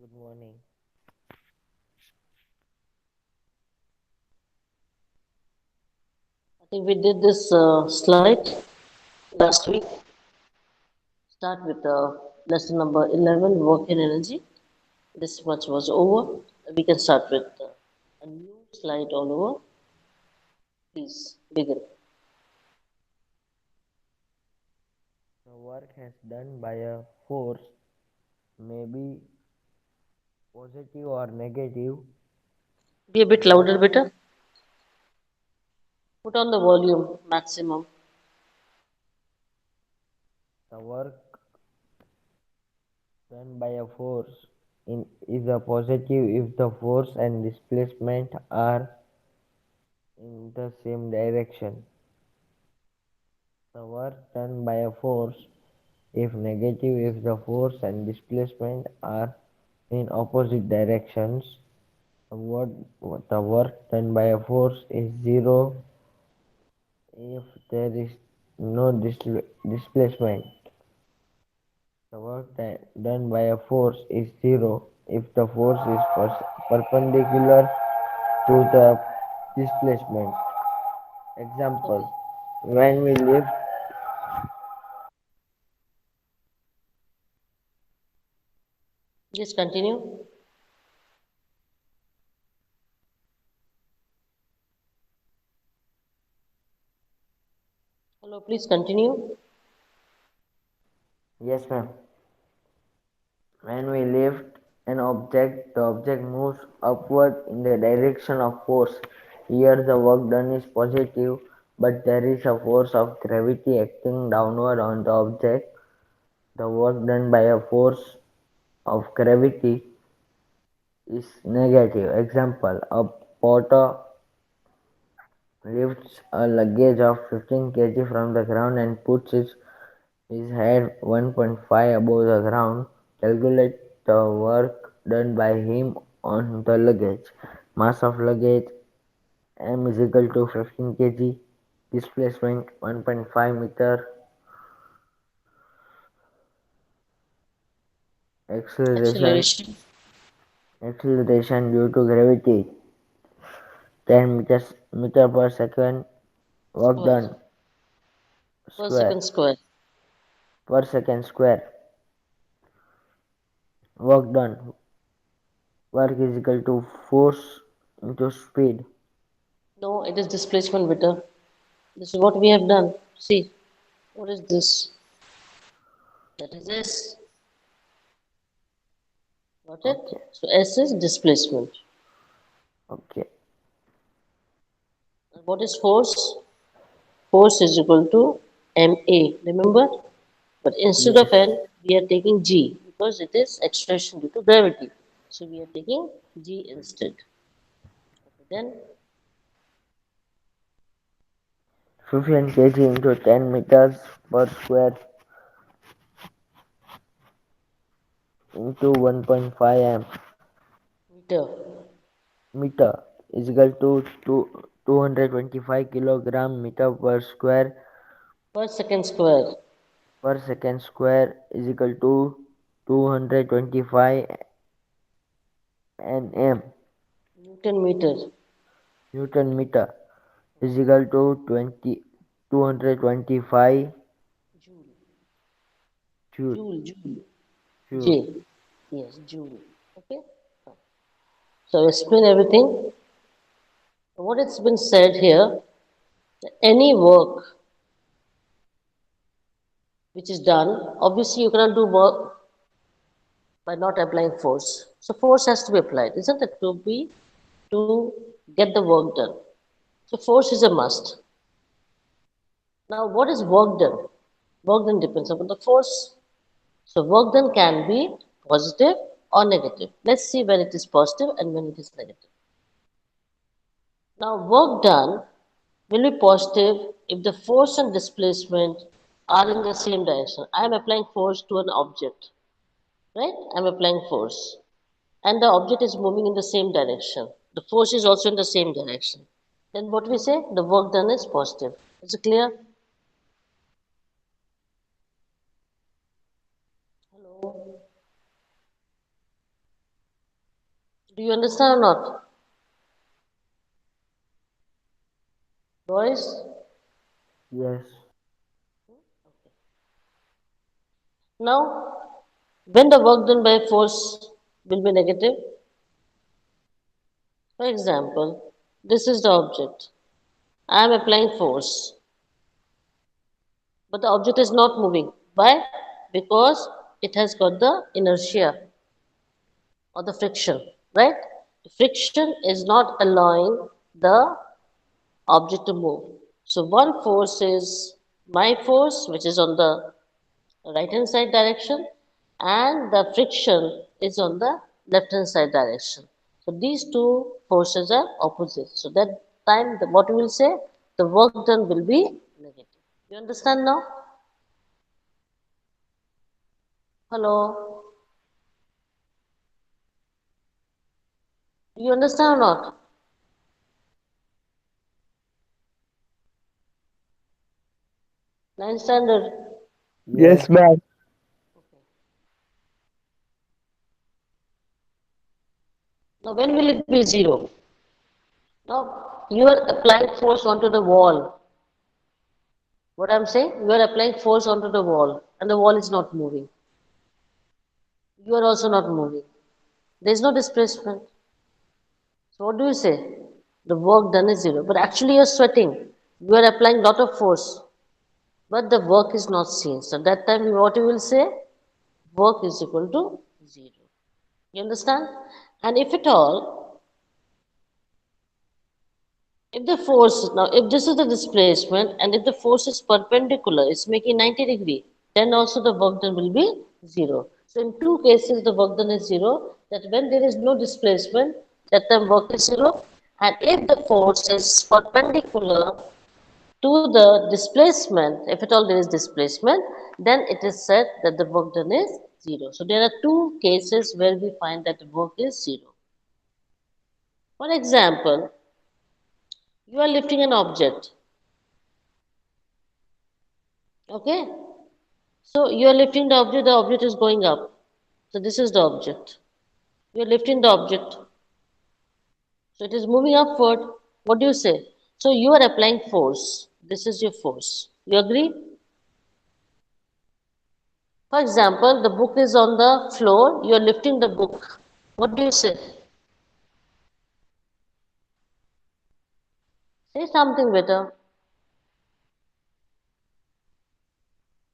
Good morning. I think we did this slide last week. Start with lesson number 11, work and energy. This much was over. We can start with a new slide all over. Please begin. The work has done by a force may be positive or negative. Be a The bit work, louder, better. Put on the volume maximum. the work done by a force is a positive if the force and displacement are in the same direction. The work done by a force if negative if the force and displacement are in opposite directions. The work done by a force is zero if there is no displacement. The work done by a force is zero if the force is perpendicular to the displacement. Okay. Example, when we lift, Just continue. Hello, please continue. yes ma'am, when we lift an object, the object moves upward in the direction of force. Here the work done is positive, but there is a force of gravity acting downward on the object. The work done by a force of gravity is negative. Example, a porter lifts a luggage of 15 kg from the ground and puts his head 1.5 above the ground. Calculate the work done by him on the luggage. Mass of luggage m is equal to 15 kg. Displacement 1.5 meter. Acceleration Acceleration. acceleration due to gravity 10 meter per second. Work Square. done Per square second square. per second square. Work done. Work is equal to force into speed. No, it is displacement, better. This is what we have done. See, what is this? That is S. Got it? Okay. So S is displacement. Okay. And what is force? Force is equal to MA. Remember? But instead of Yes. N, we are taking G because it is acceleration due to gravity. So we are taking G instead. Okay, then 15 kg into 10 meters per square into 1.5 meter meter is equal to 225 kilogram meter per square per second square. per second square is equal to 225 nm. Newton meter. Newton meter is equal to 225 Joule. joule. Joule. Joule. Joule. J. Yes, Joule. Okay. So explain everything. What it's been said here, any work which is done, obviously you cannot do work by not applying force. So force has to be applied, isn't it? To get the work done. So force is a must. Now, what is work done? Work done depends upon the force. So work done can be positive or negative. Let's see when it is positive and when it is negative. Now, work done will be positive if the force and displacement are in the same direction. I am applying force to an object, right? I am applying force, and the object is moving in the same direction. The force is also in the same direction. Then what we say? The work done is positive. Is it clear? Hello. Do you understand or not? Boys? Yes. Now, when the work done by force will be negative, for example, this is the object. I am applying force, but the object is not moving. Why? Because it has got the inertia or the friction, right? The friction is not allowing the object to move. So one force is my force, which is on the right hand side direction, and the friction is on the left hand side direction. So these two forces are opposite. So that time what we will say, the work done will be negative. You understand now? Hello? Do you understand or not? Ninth standard. Yes. Yes, ma'am. Now when will it be zero? Now you are applying force onto the wall. What I'm saying? You are applying force onto the wall and the wall is not moving. You are also not moving. There is no displacement. So what do you say? The work done is zero. But actually you're sweating. You are applying lot of force. But the work is not seen. So that time what you will say? Work is equal to zero. You understand? And if at all, if the force, now if this is the displacement and if the force is perpendicular, it's making 90 degree, then also the work done will be zero. So in two cases the work done is zero, that when there is no displacement, that time work is zero. And if the force is perpendicular to the displacement, if at all there is displacement, then it is said that the work done is zero. So there are two cases where we find that the work is zero. For example, you are lifting an object. Okay? So you are lifting the object is going up. So this is the object. You are lifting the object. So it is moving upward. What do you say? So you are applying force. This is your force. You agree? For example, the book is on the floor. You are lifting the book. What do you say? Say something better.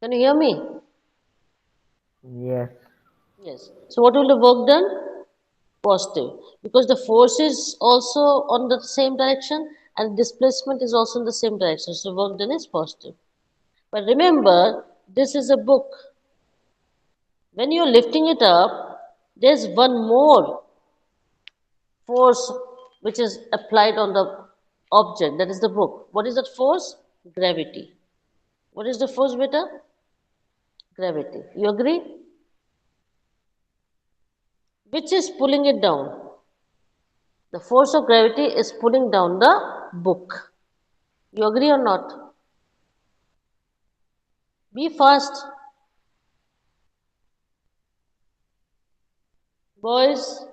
Can you hear me? Yes. Yes. So what will the work done? Positive. Because the force is also on the same direction and displacement is also in the same direction. So work done is positive. But remember, this is a book. When you're lifting it up, there's one more force which is applied on the object, that is the book. What is that force? Gravity. What is the force, beta? Gravity. You agree? Which is pulling it down? The force of gravity is pulling down the book. You agree or not? Be fast, boys.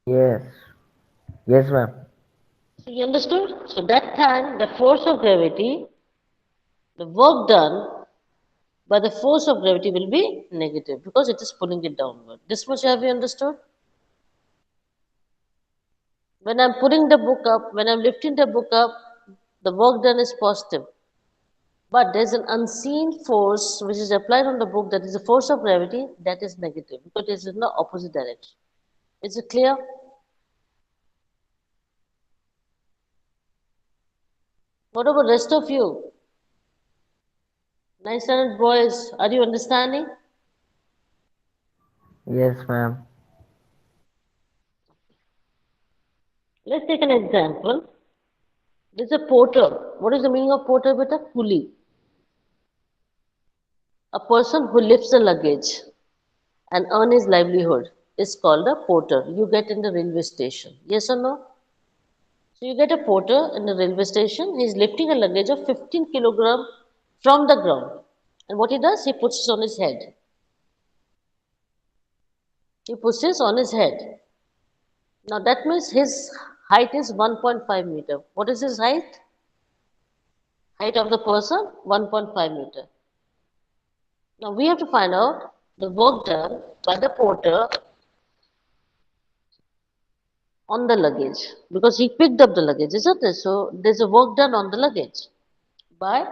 Yes. Yes, ma'am. So you understood? So that time, the force of gravity, the work done by the force of gravity will be negative because it is pulling it downward. This much have you understood? When I'm putting the book up, when I'm lifting the book up, the work done is positive. But there's an unseen force which is applied on the book, that is the force of gravity, that is negative because it is in the opposite direction. Is it clear? What about rest of you? Ninth standard boys, are you understanding? Yes, ma'am. Let's take an example. There's a porter. What is the meaning of porter, beta? Coolie. A person who lifts the luggage and earn his livelihood is called a porter. You get in the railway station. Yes or no? So you get a porter in the railway station. He's lifting a luggage of 15 kilogram from the ground. And what he does, he puts it on his head. He puts this on his head. Now that means his height is 1.5 meter. What is his height? Height of the person 1.5 meter. Now we have to find out the work done by the porter on the luggage because he picked up the luggage, isn't it? So there's a work done on the luggage by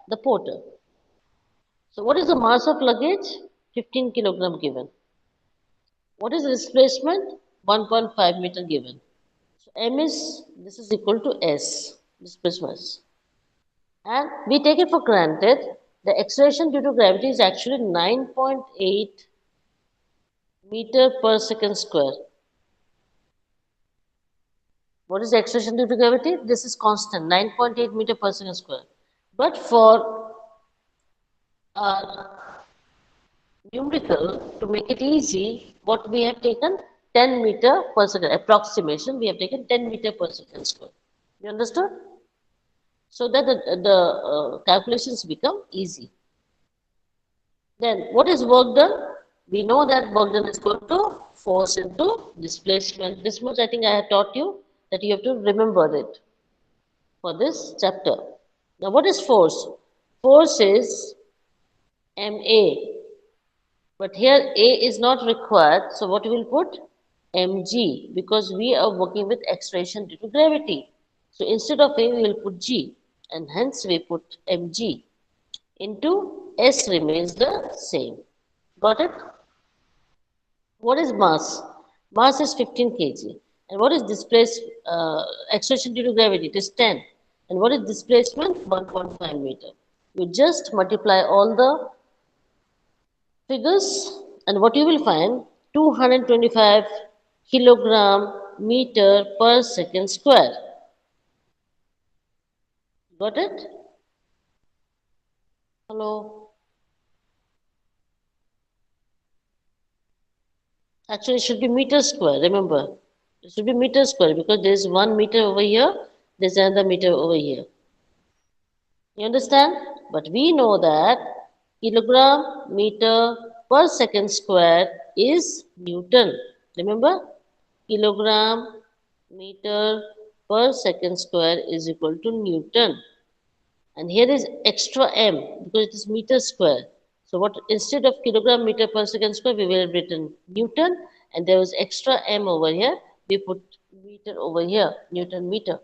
the porter. So what is the mass of luggage? 15 kilogram given. What is the displacement? 1.5 meter given. So M is, this is equal to S, displacement. And we take it for granted the acceleration due to gravity is actually 9.8 meter per second square. What is the acceleration due to gravity? This is constant, 9.8 meter per second square. But for numerical, to make it easy, what we have taken 10 meter per second, approximation, we have taken 10 meter per second square. You understood? So that the calculations become easy. Then what is work done? We know that work done is equal to force into displacement. This much I think I have taught you that you have to remember it for this chapter. Now what is force? Force is MA, but here A is not required, so what we will put? Mg, because we are working with acceleration due to gravity. So instead of A, we will put G, and hence we put Mg into S remains the same. Got it? What is mass? Mass is 15 kg. And what is acceleration due to gravity? It is 10. And what is displacement? 1.5 meter. You just multiply all the figures and what you will find 225 kilogram meter per second square. Got it? Hello? Actually, it should be meter square. Remember, it should be meter square because there is 1 meter over here, there's another meter over here. You understand? But we know that kilogram meter per second square is Newton. Remember? Kilogram meter per second square is equal to Newton. And here is extra m because it is meter square. So what instead of kilogram meter per second square, we will have written Newton, and there was extra m over here. We put meter over here, Newton meter.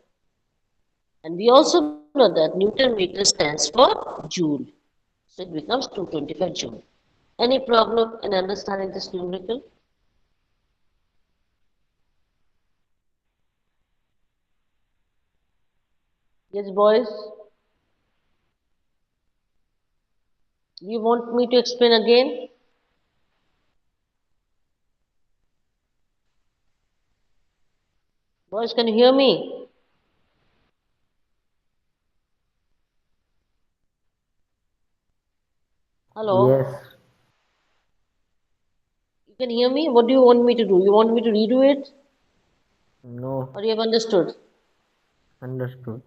And we also know that Newton meter stands for joule. So it becomes 225 joule. Any problem in understanding this numerical? Yes, boys. You want me to explain again? Boys, can you hear me? Yes. Hello? You can hear me? What do you want me to do? You want me to redo it? No. Or you have understood? Understood.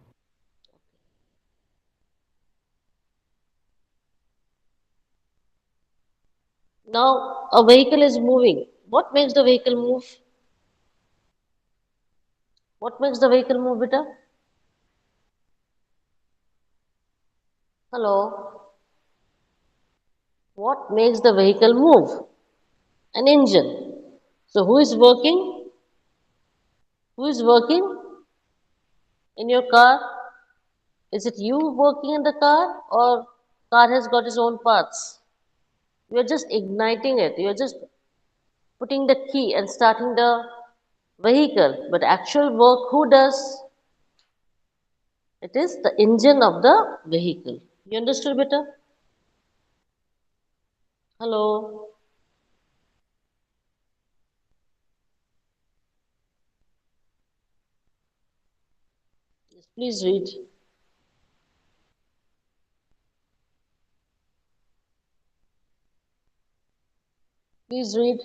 Now, a vehicle is moving. What makes the vehicle move? What makes the vehicle move, beta? Hello? What makes the vehicle move? An engine. So, who is working? Who is working in your car? Is it you working in the car or car has got its own parts? You are just igniting it. You are just putting the key and starting the vehicle. But actual work, who does? It is the engine of the vehicle. You understood better? Hello? Yes, please read. Please read.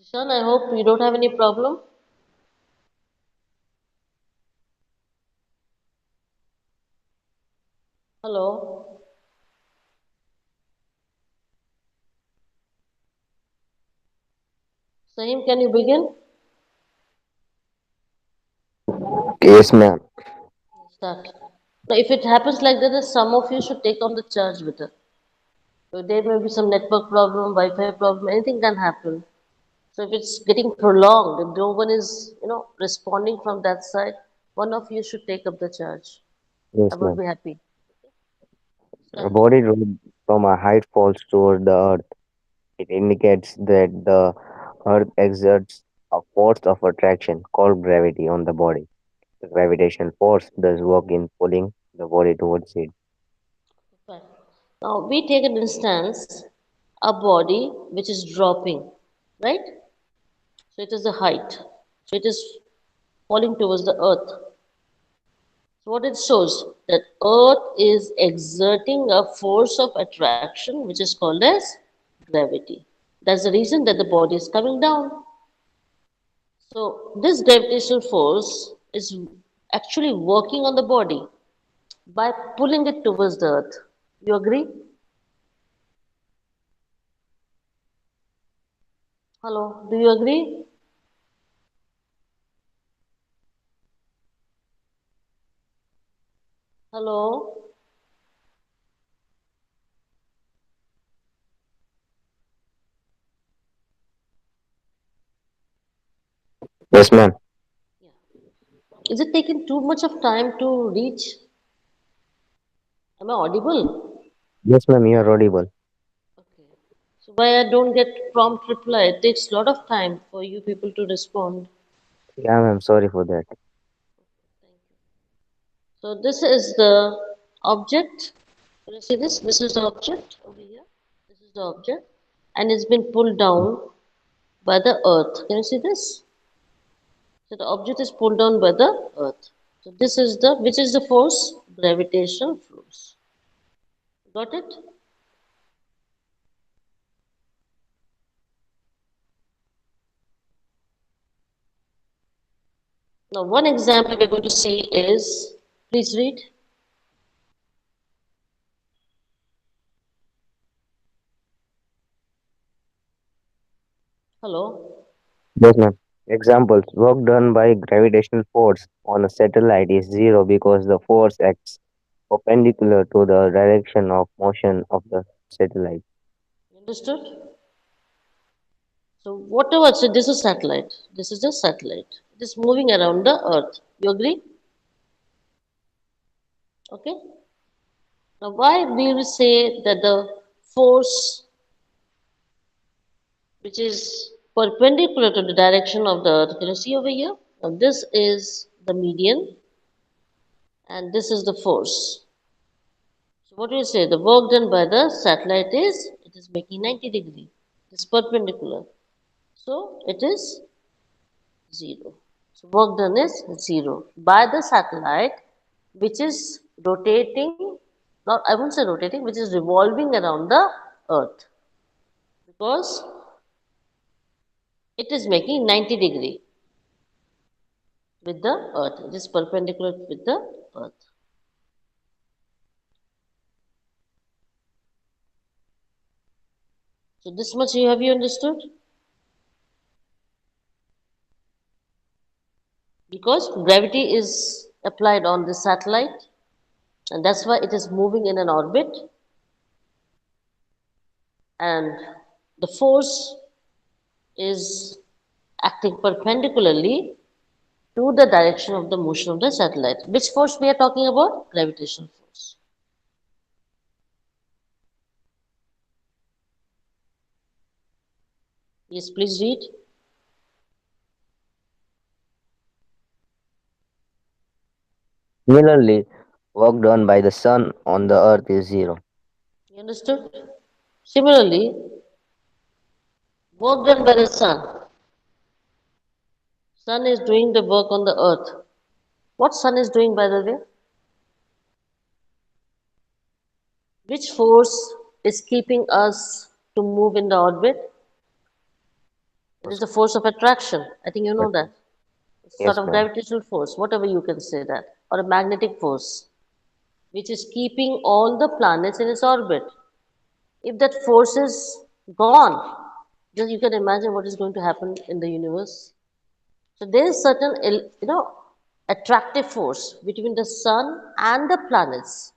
Jishan, I hope you don't have any problem. Hello. Saeem, can you begin? Yes, ma'am. Start. Now, if it happens like that, then some of you should take on the charge with it. So there may be some network problem, Wi-Fi problem, anything can happen. So if it's getting prolonged, if no one is, responding from that side, one of you should take up the charge. I Yes, would ma'am. be happy. A Start. body rolled from a height falls toward the earth. It indicates that the earth exerts a force of attraction called gravity on the body. The gravitational force does work in pulling the body towards it. Fine. Now we take an instance, a body which is dropping, right? So it is the height. So it is falling towards the earth. So what it shows that earth is exerting a force of attraction which is called as gravity. That's the reason that the body is coming down. So this gravitational force is actually working on the body by pulling it towards the earth. You agree? Hello, do you agree? Hello? Yes, ma'am. Yeah. Is it taking too much of time to reach? Am I audible? Yes, ma'am, you are audible. Okay. So why I don't get prompt reply? It takes a lot of time for you people to respond. Yeah, ma'am, sorry for that. So this is the object. Can you see this? This is the object over here. This is the object, and it's been pulled down by the earth. Can you see this? So the object is pulled down by the earth. So this is the which is the force? Gravitational force. Got it? Now one example we're going to see is please read. Hello. Yes, ma'am. Examples. Work done by gravitational force on a satellite is zero because the force acts perpendicular to the direction of motion of the satellite. You understood? So whatever, so this is satellite. This is a satellite. It is moving around the earth. You agree? Okay. Now why we will say that the force which is perpendicular to the direction of the earth, can you see over here? Now this is the median and this is the force. So what do you say? The work done by the satellite is it is making 90 degree. It's perpendicular. So it is 0. So work done is 0 by the satellite which is rotating, not I won't say rotating, which is revolving around the earth because it is making 90 degree with the earth. It is perpendicular with the earth. So this much you have you understood? Because gravity is applied on the satellite and that's why it is moving in an orbit and the force is acting perpendicularly to the direction of the motion of the satellite. Which force we are talking about? Gravitational force. Yes, please read. Similarly, work done by the sun on the earth is zero. You understood? Similarly, work done by the sun. Sun is doing the work on the earth. What sun is doing, by the way? Which force is keeping us to move in the orbit? It is the force of attraction. I think you know Yes, that. ma'am. It's sort of Yes, ma'am. gravitational force, whatever you can say that, or a magnetic force, which is keeping all the planets in its orbit. If that force is gone, just you can imagine what is going to happen in the universe. So there is certain, attractive force between the sun and the planets,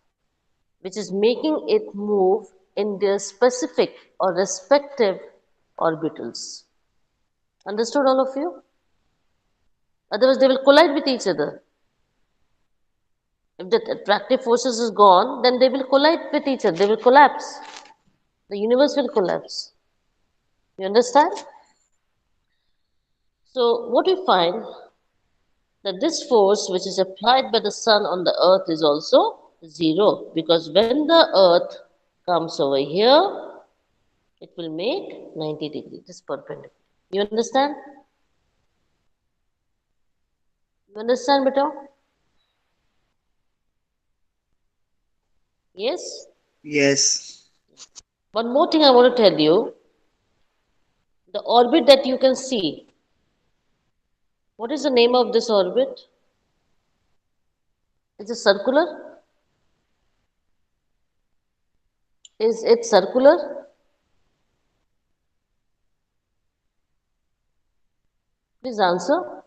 which is making it move in their specific or respective orbitals. Understood, all of you? Otherwise, they will collide with each other. If the attractive forces is gone, then they will collide with each other. They will collapse. The universe will collapse. You understand? So what we find that this force which is applied by the sun on the earth is also zero, because when the earth comes over here, it will make 90 degree, this perpendicular. You understand? You understand, beta? Yes? Yes. One more thing I want to tell you, the orbit that you can see, what is the name of this orbit? Is it circular? Is it circular? Please answer.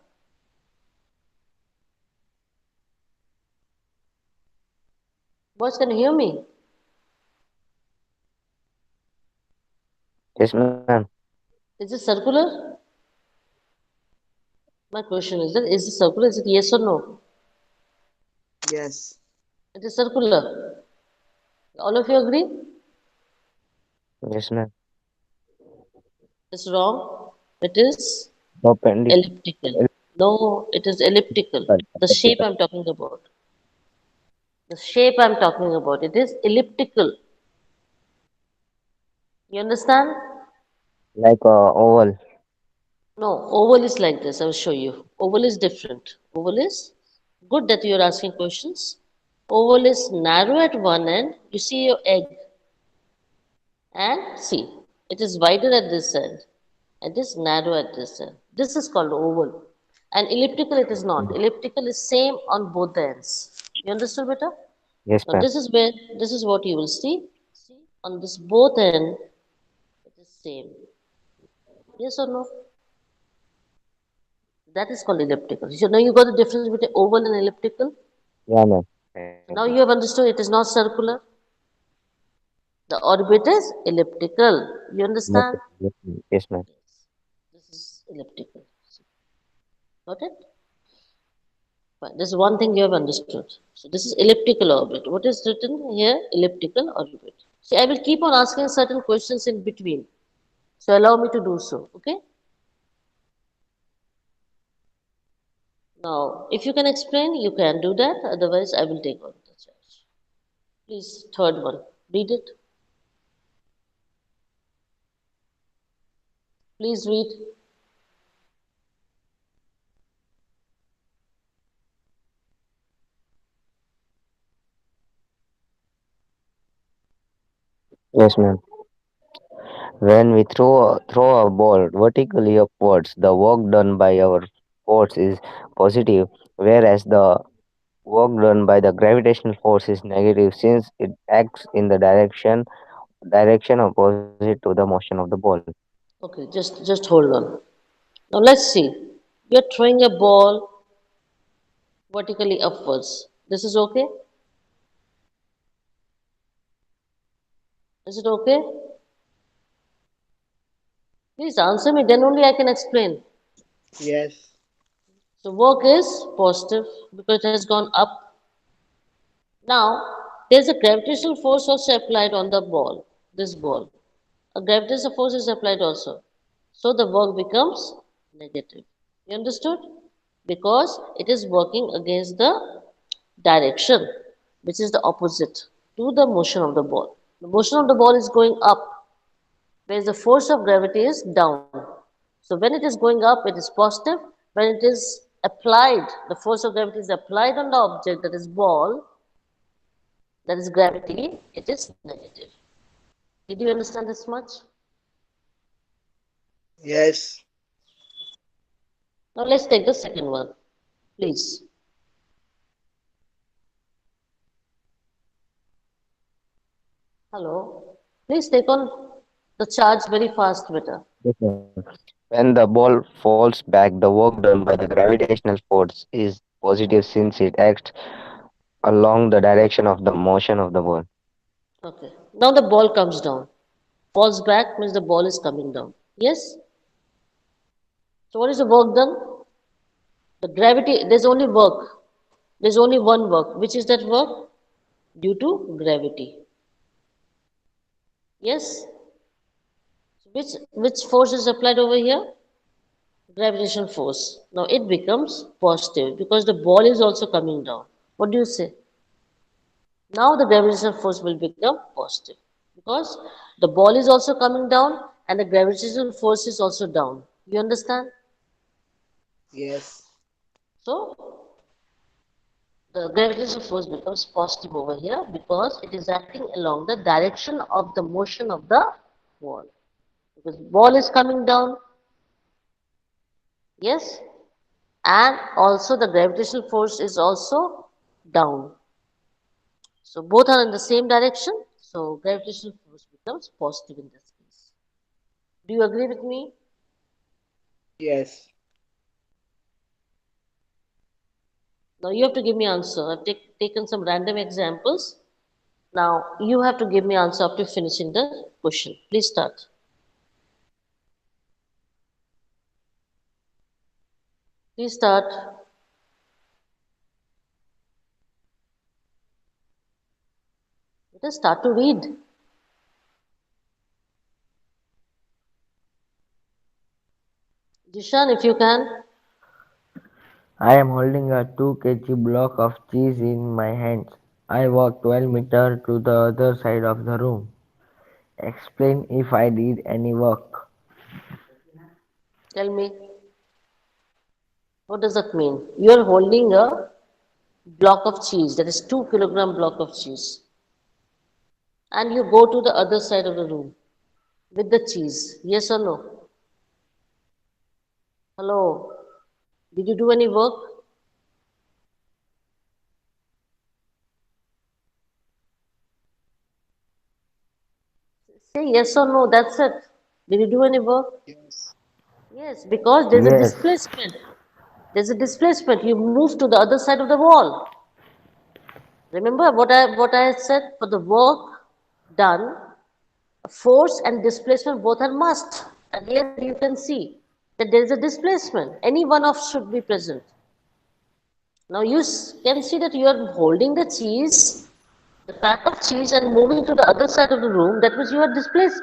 Boys, can you hear me? Yes, ma'am. Is it circular? My question is that is it circular? Is it yes or no? Yes. It is circular. All of you agree? Yes, ma'am. It's wrong. It is Perpendicular. elliptical. No, it is elliptical. The shape I'm talking about. The shape I'm talking about. It is elliptical. You understand? Like a oval. No, oval is like this. I will show you. Oval is different. Oval is good that you're asking questions. Oval is narrow at one end. You see your egg and see, it is wider at this end. It is narrow at this end. This is called oval. And elliptical it is not. Elliptical is same on both the ends. You understood, beta? Yes, Now ma'am. this is what you will see. See, on this both end, it is same. Yes or no? That is called elliptical. So now you got the difference between oval and elliptical. Yeah, ma'am. So now you have understood it is not circular. The orbit is elliptical. You Yes, understand? yes, ma'am. Yes, ma'am. This is elliptical. Got it? Fine. This is one thing you have understood. So this is elliptical orbit. What is written here? Elliptical orbit. See, I will keep on asking certain questions in between. So allow me to do so. Okay? Now, if you can explain, you can do that. Otherwise, I will take on the charge. Please, third one. Read it. Please read. Yes, ma'am. When we throw a ball vertically upwards, the work done by our force is positive, whereas the work done by the gravitational force is negative since it acts in the direction opposite to the motion of the ball. Okay, just hold on. Now let's see. You're throwing a ball vertically upwards. This is okay? Is it okay? Please answer me, then only I can explain. Yes. So work is positive because it has gone up. Now, there's a gravitational force also applied on the ball, this ball. A gravitational force is applied also. So the work becomes negative. You understood? Because it is working against the direction, which is the opposite to the motion of the ball. The motion of the ball is going up, whereas the force of gravity is down. So when it is going up, it is positive. When it is applied, the force of gravity is applied on the object that is ball, that is gravity, it is negative. Did you understand this much? Yes. Now let's take the second one, please. Hello. Please take on the charge very fast, beta. Yes, sir. When the ball falls back, the work done by the gravitational force is positive since it acts along the direction of the motion of the ball. Okay. Now the ball comes down. Falls back means the ball is coming down. Yes? So what is the work done? The gravity, there's only work. There's only one work. Which is that work? Due to gravity. Yes? Which force is applied over here? Gravitational force. Now it becomes positive because the ball is also coming down. What do you say? Now the gravitational force will become positive because the ball is also coming down and the gravitational force is also down. You understand? Yes. So the gravitational force becomes positive over here because it is acting along the direction of the motion of the ball. Because ball is coming down, yes, and also the gravitational force is also down. So both are in the same direction. So gravitational force becomes positive in this case. Do you agree with me? Yes. Now you have to give me answer. I've taken some random examples. Now you have to give me answer up to finishing the question. Please start. Please start. Let us start to read. Jishan, if you can. I am holding a 2 kg block of cheese in my hands. I walk 12 meters to the other side of the room. Explain if I did any work. Tell me, what does that mean? You are holding a block of cheese, that is 2 kilogram block of cheese, and you go to the other side of the room with the cheese. Yes or no? Hello. Did you do any work? Say yes or no. That's it. Did you do any work? Yes. Yes, because there's a Yes, displacement. There's a displacement. You move to the other side of the wall. Remember what I said for the work done, force and displacement both are must. And here you can see that there is a displacement. Any one of should be present. Now you can see that you are holding the cheese, the pack of cheese, and moving to the other side of the room. That means you are displaced.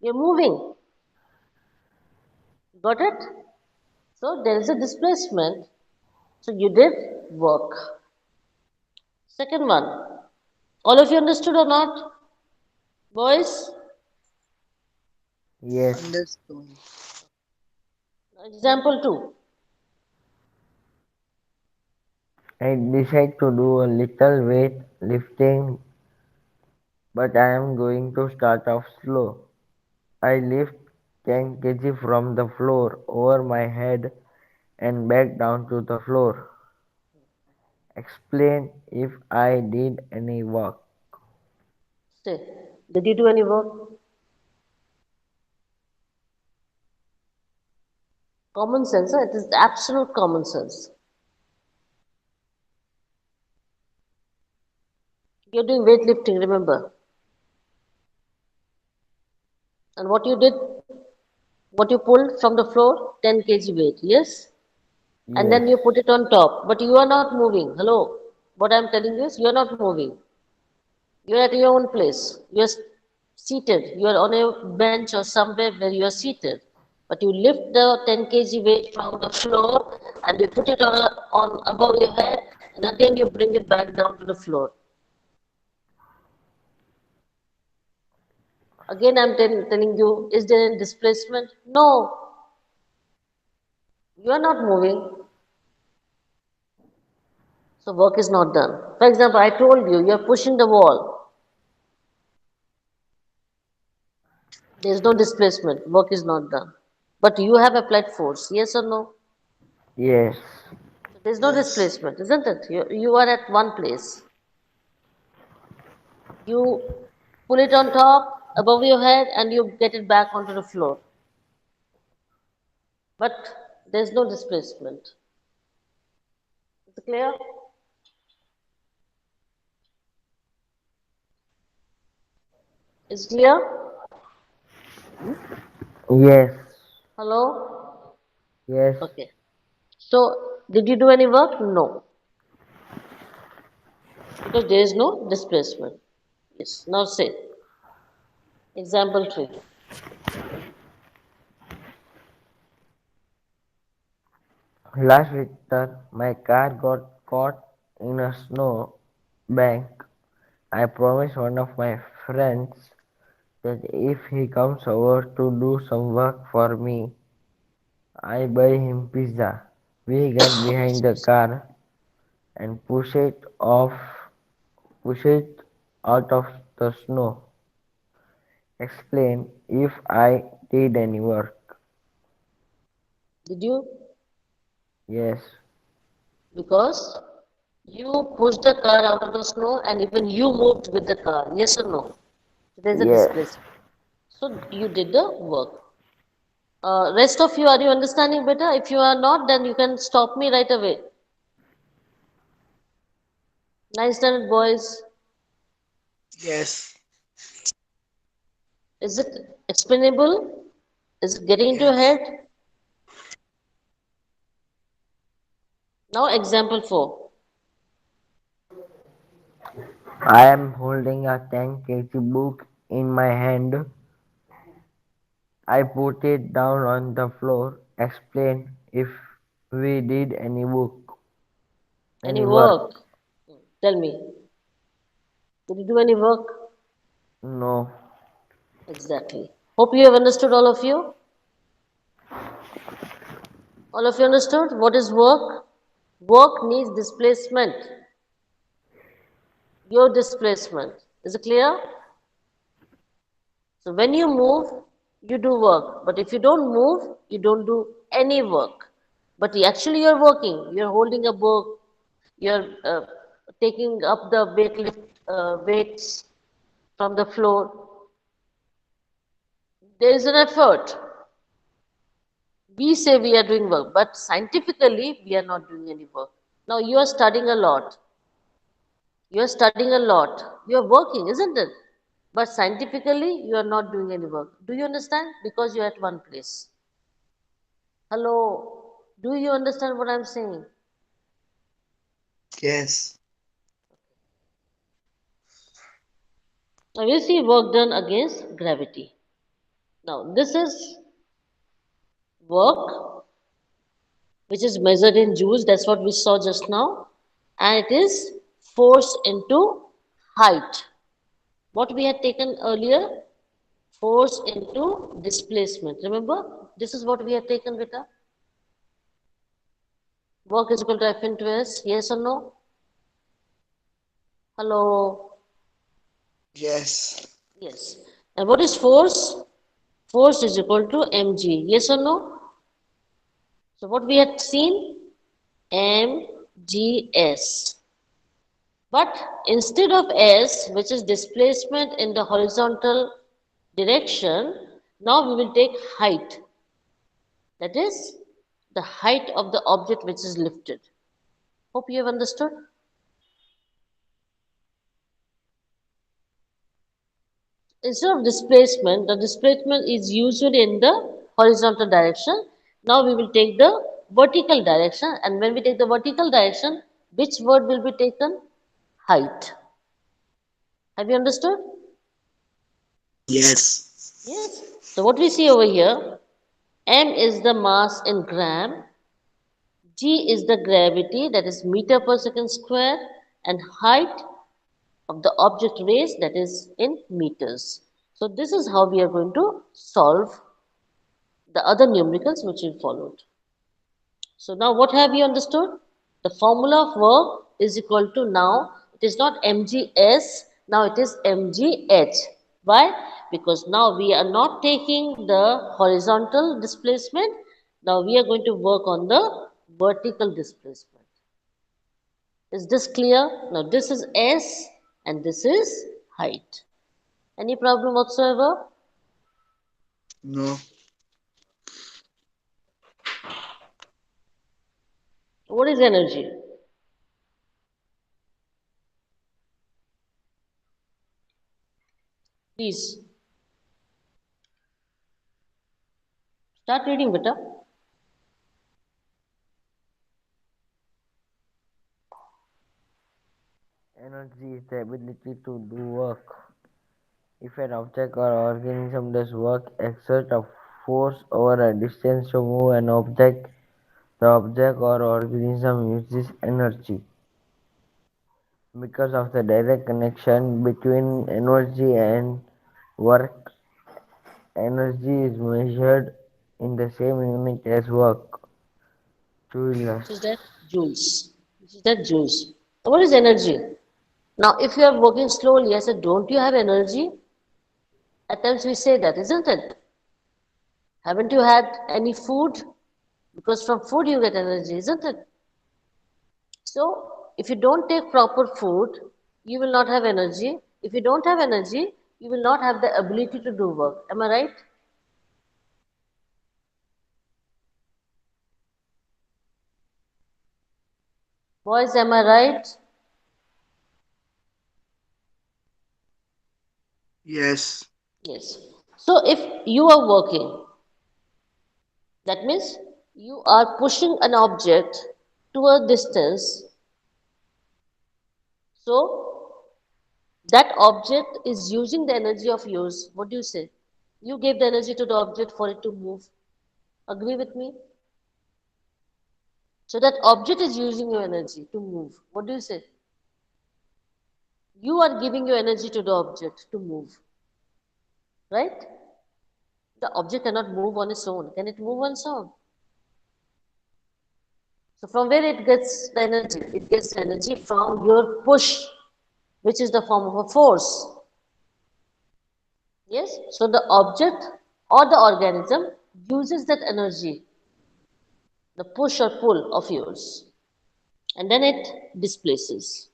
You're moving. Got it? So there is a displacement. So you did work. Second one. All of you understood or not? Boys? yes. Understood. Example 2. I decide to do a little weight lifting, but I am going to start off slow. I lift 10 kg from the floor over my head and back down to the floor. Explain if I did any work. Say, did you do any work? Common sense, huh? It is absolute common sense. You're doing weightlifting, remember. And what you did, what you pulled from the floor, 10 kg weight, yes? And Yes, then you put it on top. But you are not moving. Hello. What I'm telling you is you are not moving. You are at your own place. You are seated. You are on a bench or somewhere where you are seated. But you lift the 10 kg weight from the floor and you put it on above your head and again you bring it back down to the floor. Again, I'm telling you, is there any displacement? No, you are not moving, so work is not done. For example, I told you, you are pushing the wall. There is no displacement, work is not done. But you have applied force, yes or no? Yes. So there's no Yes. displacement, isn't it? You are at one place. You pull it on top, above your head, and you get it back onto the floor. But there's no displacement. Is it clear? Is it clear? Yes. Hello? Yes. Okay. So, did you do any work? No, because there is no displacement. Yes. Now say, example 3. Last winter, my car got caught in a snow bank. I promised one of my friends that if he comes over to do some work for me, I buy him pizza. We get behind the Excuse car and push it out of the snow. Explain if I did any work. Did you? Yes, Because you pushed the car out of the snow and even you moved with the car. Yes or no? There's a yes, displacement. So you did the work. Rest of you, are you understanding better? If you are not, then you can stop me right away. Nice done, boys. Yes. Is it explainable? Is it getting into your Yes. head? Now, example 4. I am holding a 10 kg book in my hand. I put it down on the floor. Explain if we did Any any work. work? Tell me. Did you do any work? No. Exactly. Hope you have understood, all of you. All of you understood what is work? Work needs displacement. Your displacement. Is it clear? So when you move, you do work. But if you don't move, you don't do any work. But actually you're working. You're holding a book. You're taking up the weights from the floor. There is an effort. We say we are doing work, but scientifically we are not doing any work. Now you are studying a lot. You are studying a lot. You are working, isn't it? But scientifically you are not doing any work. Do you understand? Because you are at one place. Hello. Do you understand what I'm saying? Yes. Now we see work done against gravity. Now this is work which is measured in joules. That's what we saw just now. And it is force into height. What we had taken earlier, force into displacement. Remember, this is what we had taken, Vita. Work is equal to F into S. Yes or no? Hello. Yes. Yes. And what is force? Force is equal to mg. Yes or no? So what we had seen? mgs. But instead of s, which is displacement in the horizontal direction, now we will take height. That is the height of the object which is lifted. Hope you have understood. Instead of displacement, the displacement is usually in the horizontal direction. Now we will take the vertical direction, and when we take the vertical direction, which word will be taken? Height. Have you understood? Yes. Yes. So what we see over here, m is the mass in gram, g is the gravity, that is meter per second square, and height of the object raised, that is in meters. So this is how we are going to solve the other numericals which we followed. So now what have you understood? The formula of work is equal to, now it is not mgs, now it is mgh. Why? Because now we are not taking the horizontal displacement, now we are going to work on the vertical displacement. Is this clear? Now this is S and this is height. Any problem whatsoever? No. What is energy? Please start reading, beta. Energy is the ability to do work. If an object or organism does work, exert a force over a distance to move an object, the object or organism uses energy. Because of the direct connection between energy and work, energy is measured in the same unit as work. Joules. Which is that? Joules. Which is that joules. So what is energy? Now, if you are working slowly, I said, don't you have energy? At times we say that, isn't it? Haven't you had any food? Because from food you get energy, isn't it? So, if you don't take proper food, you will not have energy. If you don't have energy, you will not have the ability to do work. Am I right? Boys, am I right? Yes. Yes. So, if you are working, that means you are pushing an object to a distance. So, that object is using the energy of yours. What do you say? You gave the energy to the object for it to move. Agree with me? So that object is using your energy to move. What do you say? You are giving your energy to the object to move. Right? The object cannot move on its own. Can it move on its own? So from where it gets the energy? It gets the energy from your push, which is the form of a force. Yes? So the object or the organism uses that energy, the push or pull of yours, and then it displaces.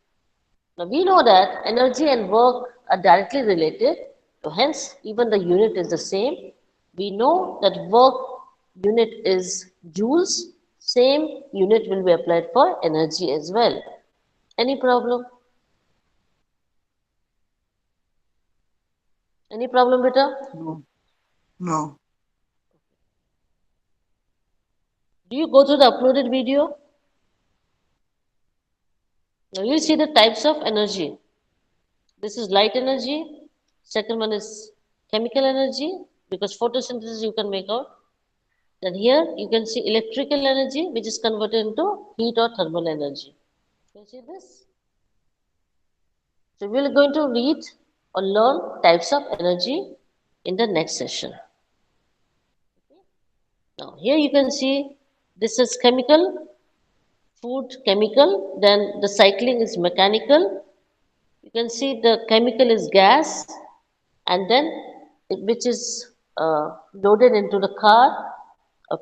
Now we know that energy and work are directly related, so hence even the unit is the same. We know that work unit is joules, same unit will be applied for energy as well. Any problem? Any problem, beta? No. No. Do you go through the uploaded video? Now you see the types of energy. This is light energy. Second one is chemical energy because photosynthesis you can make out. Then here you can see electrical energy which is converted into heat or thermal energy. Can you see this? So we are going to read or learn types of energy in the next session. Now here you can see this is chemical, food chemical, then the cycling is mechanical. You can see the chemical is gas and then which is loaded into the car,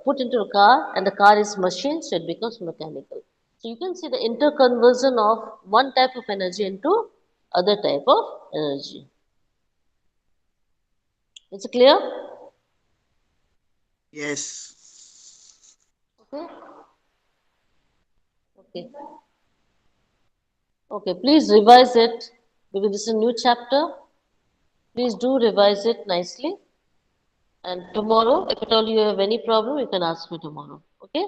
put into the car, and the car is machine, so it becomes mechanical. So you can see the interconversion of one type of energy into other type of energy. Is it clear? Yes. Okay. Okay. Okay. Please revise it because this is a new chapter. Please do revise it nicely. And tomorrow, if at all you have any problem, you can ask me tomorrow. Okay?